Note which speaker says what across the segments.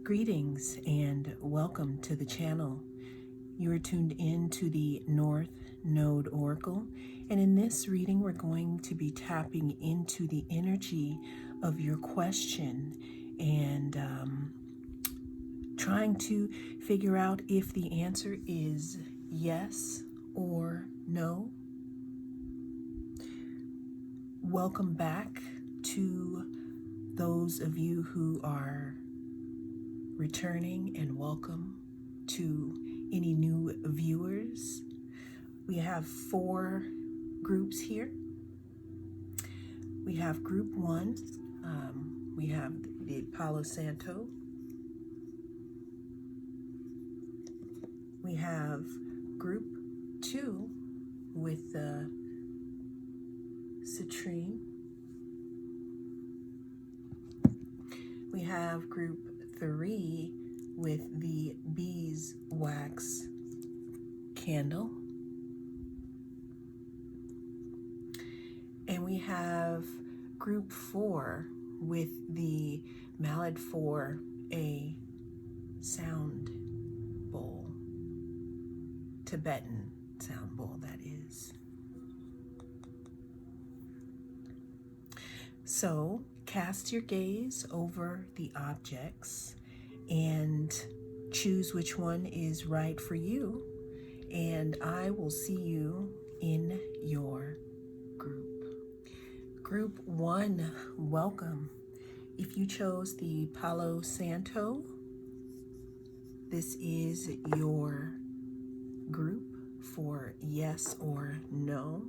Speaker 1: Greetings and welcome to the channel. You are tuned in to the North Node Oracle, and in this reading we're going to be tapping into the energy of your question and trying to figure out if the answer is yes or no. Welcome back to those of you who are returning, and welcome to any new viewers. We have 4 groups here. We have group 1, we have the Palo Santo. We have group 2 with the citrine. We have group 3 with the beeswax candle. And we have group 4 with the mallet 4A sound bowl, Tibetan sound bowl, that is. So cast your gaze over the objects and choose which one is right for you, and I will see you in your group. Group 1, welcome. If you chose the Palo Santo, this is your group for yes or no.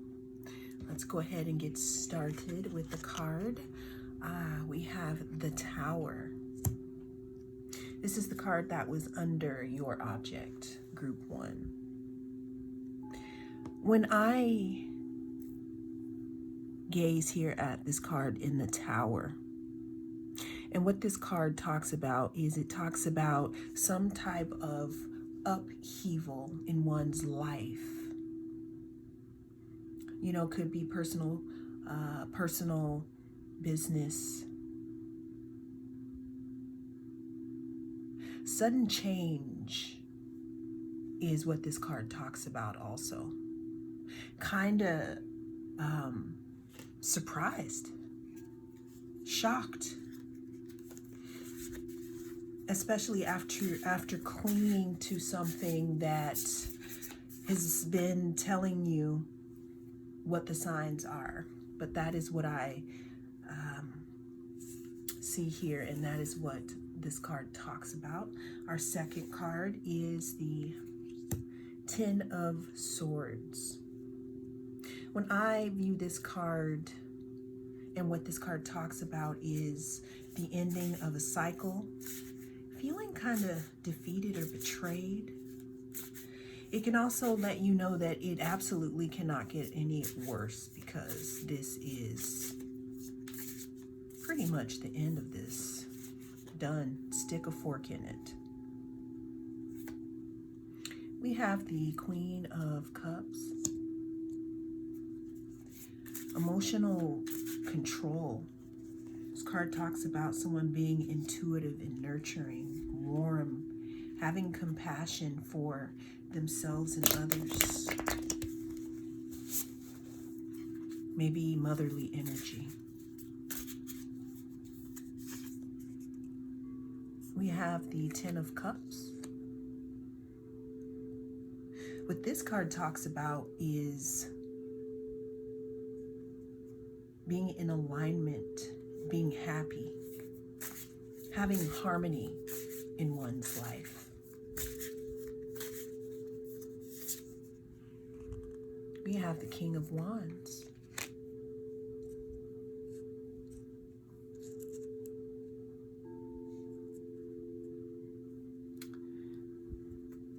Speaker 1: Let's go ahead and get started with the card. We have the Tower. This is the card that was under your object, group 1. When I gaze here at this card in the Tower, and what this card talks about is it talks about some type of upheaval in one's life. You know, could be personal, business. Sudden change is what this card talks about also. Kind of surprised, shocked, especially after clinging to something that has been telling you what the signs are. But that is what I see here, and that is what this card talks about. Our second card is the Ten of Swords. When I view this card, and what this card talks about is the ending of a cycle, feeling kind of defeated or betrayed. It can also let you know that it absolutely cannot get any worse, because this is pretty much the end of this. Done. Stick a fork in it. We have the Queen of Cups. Emotional control. This card talks about someone being intuitive and nurturing, warm, having compassion for themselves and others. Maybe motherly energy. We have the Ten of Cups. What this card talks about is being in alignment, being happy, having harmony in one's life. We have the King of Wands.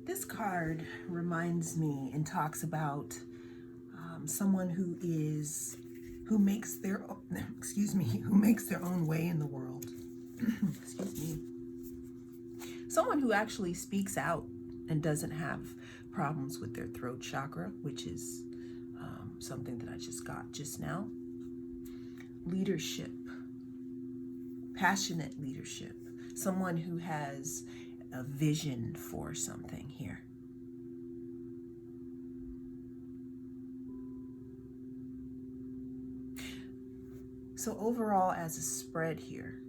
Speaker 1: This card reminds me and talks about someone who makes their own way in the world. Excuse me. Someone who actually speaks out and doesn't have problems with their throat chakra, which is something that I just got just now. Leadership, passionate leadership, someone who has a vision for something here. So overall, as a spread here,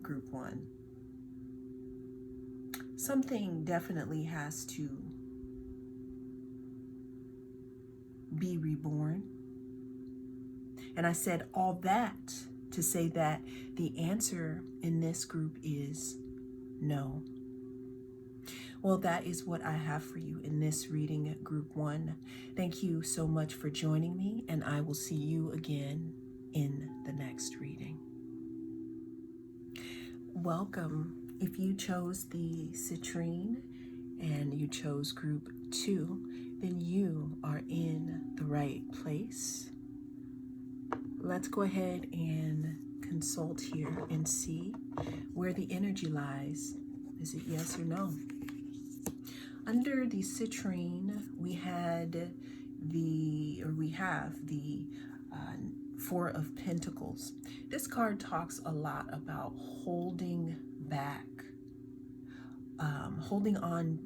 Speaker 1: group 1, something definitely has to be reborn. And I said all that to say that the answer in this group is no. Well, that is what I have for you in this reading, group 1. Thank you so much for joining me, and I will see you again in the next reading. Welcome. If you chose the citrine and you chose group 2, then you are in the right place. Let's go ahead and consult here and see where the energy lies. Is it yes or no? Under the citrine, we have the Four of Pentacles. This card talks a lot about holding back, holding on,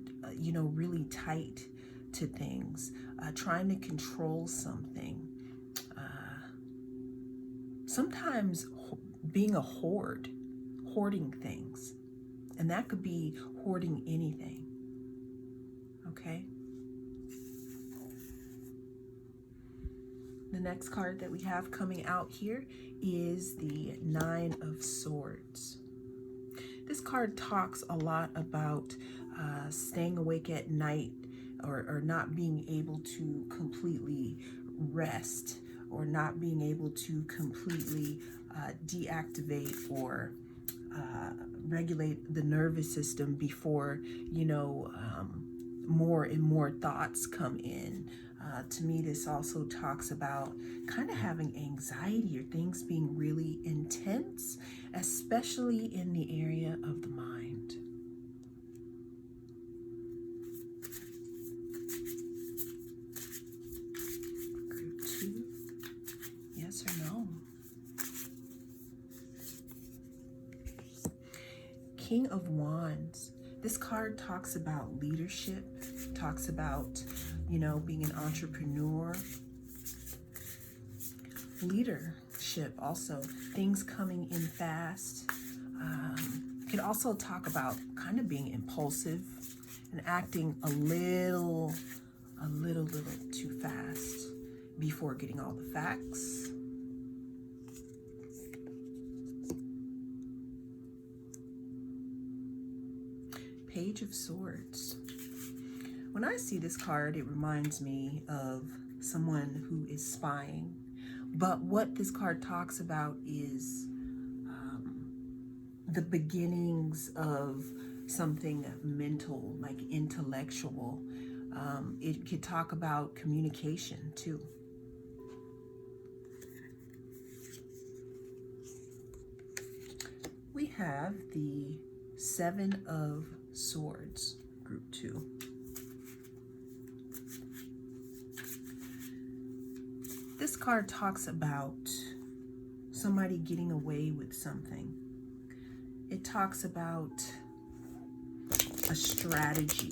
Speaker 1: really tight to things, trying to control something. Sometimes being a hoarding things, and that could be hoarding anything. Okay. The next card that we have coming out here is the Nine of Swords. This card talks a lot about staying awake at night, or not being able to completely rest, or not being able to completely deactivate or regulate the nervous system before, more and more thoughts come in. To me, this also talks about kind of having anxiety or things being really intense, especially in the area of the mind. Group 2, yes or no? King of Wands. This card talks about leadership, talks about, being an entrepreneur. Leadership also, things coming in fast. Could also talk about kind of being impulsive and acting a little too fast before getting all the facts. Page of Swords. When I see this card, it reminds me of someone who is spying. But what this card talks about is the beginnings of something mental, like intellectual. It could talk about communication too. We have the Seven of Swords, group 2. This card talks about somebody getting away with something. It talks about a strategy,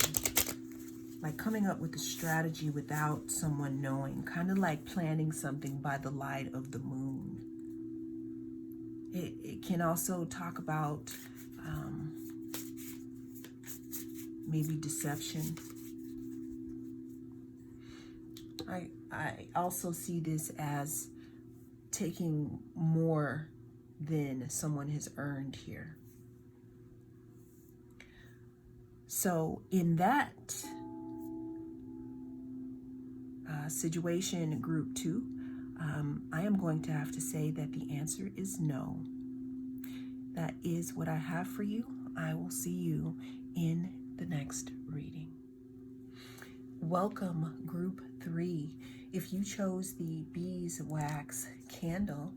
Speaker 1: like coming up with a strategy without someone knowing, kind of like planning something by the light of the moon. It can also talk about maybe deception. I also see this as taking more than someone has earned here. So in that situation, group 2, I am going to have to say that the answer is no. That is what I have for you. I will see you in the next reading. Welcome, group 3. If you chose the beeswax candle,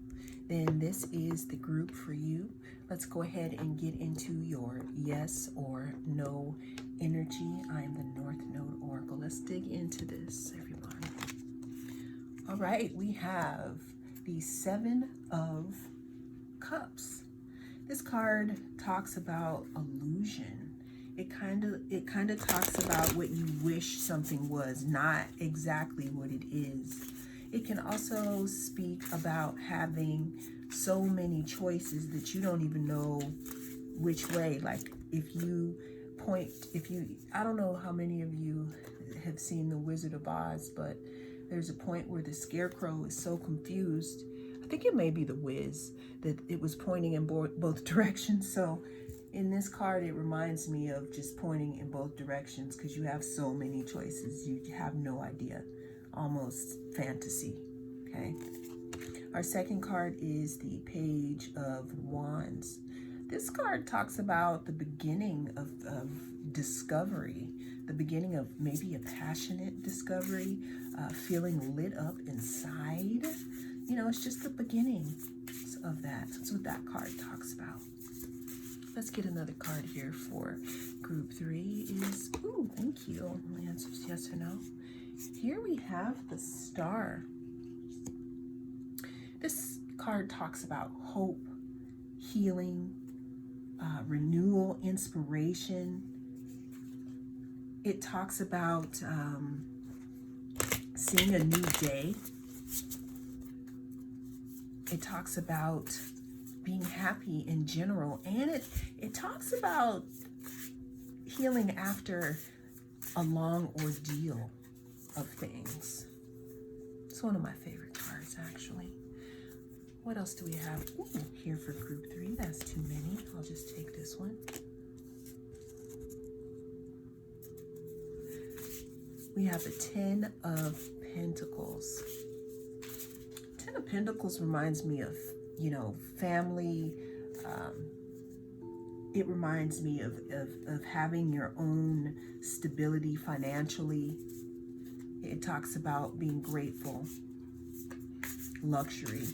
Speaker 1: then this is the group for you. Let's go ahead and get into your yes or no energy. I am the North Node Oracle. Let's dig into this, everyone. All right, we have the Seven of Cups. This card talks about illusion. It kind of talks about what you wish something was, not exactly what it is. It can also speak about having so many choices that you don't even know which way. Like I don't know how many of you have seen The Wizard of Oz, but there's a point where the scarecrow is so confused. I think it may be the Wiz, that it was pointing in both directions. So in this card, it reminds me of just pointing in both directions, because you have so many choices. You have no idea. Almost fantasy, okay? Our second card is the Page of Wands. This card talks about the beginning of discovery, the beginning of maybe a passionate discovery, feeling lit up inside. You know, it's just the beginning of that. That's what that card talks about. Let's get another card here for group 3 is, ooh, thank you. The answer is yes or no. Here we have the Star. This card talks about hope, healing, renewal, inspiration. It talks about seeing a new day. It talks about being happy in general, and it talks about healing after a long ordeal of things. It's one of my favorite cards, actually. What else do we have? Ooh, here for group 3. That's too many. I'll just take this one. We have the 10 of Pentacles. 10 of Pentacles reminds me of, you know, family. It reminds me of having your own stability financially. It talks about being grateful, luxury,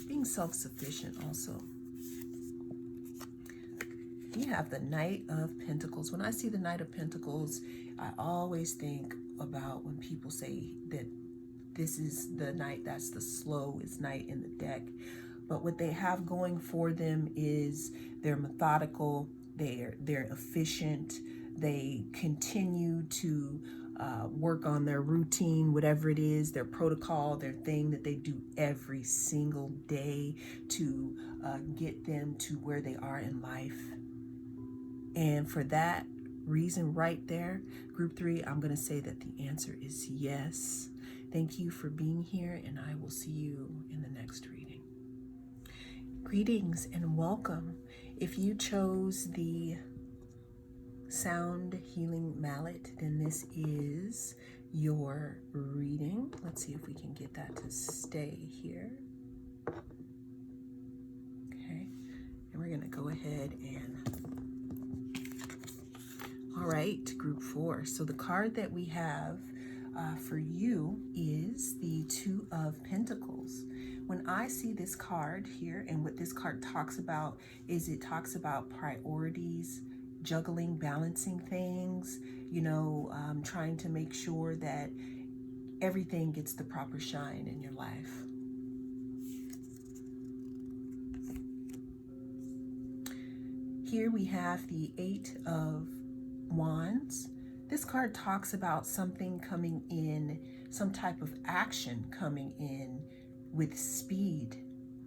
Speaker 1: being self-sufficient also. We have the Knight of Pentacles. When I see the Knight of Pentacles, I always think about when people say that this is the knight that's the slowest knight in the deck. But what they have going for them is they're methodical, they're efficient, they continue to work on their routine, whatever it is, their protocol, their thing that they do every single day to get them to where they are in life. And for that reason right there, group 3, I'm going to say that the answer is yes. Thank you for being here, and I will see you in the next reading. Greetings and welcome. If you chose the sound healing mallet, then this is your reading. Let's see if we can get that to stay here. Okay, and we're going to go ahead and all right, group 4. So the card that we have for you is the 2 of Pentacles. When I see this card here, and what this card talks about is it talks about priorities, juggling, balancing things, you know, trying to make sure that everything gets the proper shine in your life. Here we have the 8 of Wands. This card talks about something coming in, some type of action coming in with speed,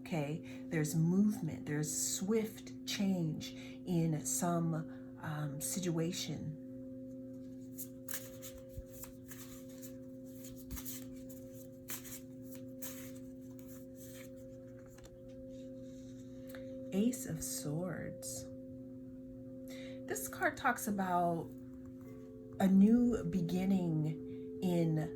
Speaker 1: okay? There's movement, there's swift change in some situation. Ace of Swords. This card talks about a new beginning in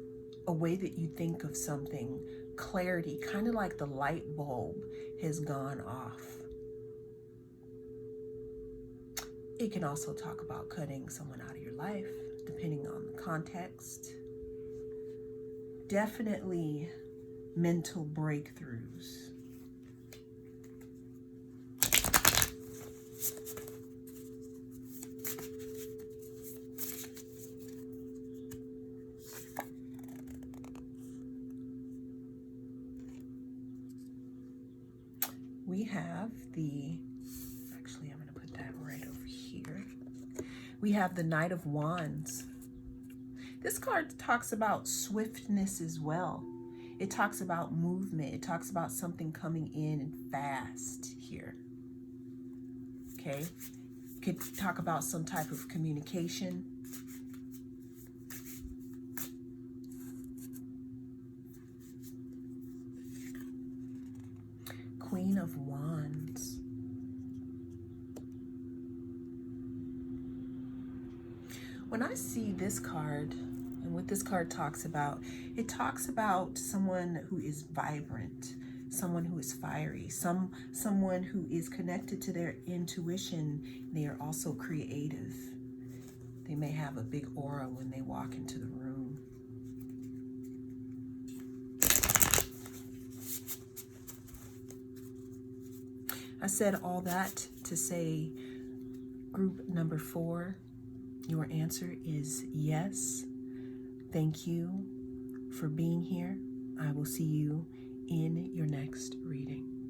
Speaker 1: a way that you think of something, clarity, kind of like the light bulb has gone off. It can also talk about cutting someone out of your life, depending on the context. Definitely mental breakthroughs. have actually, I'm going to put that right over here. We have the Knight of Wands. This card talks about swiftness as well. It talks about movement. It talks about something coming in and fast here. Okay. Could talk about some type of communication. Queen of Wands. When I see this card and what this card talks about, it talks about someone who is vibrant, someone who is fiery, someone who is connected to their intuition. They are also creative. They may have a big aura when they walk into the room. I said all that to say, group number 4, your answer is yes. Thank you for being here. I will see you in your next reading.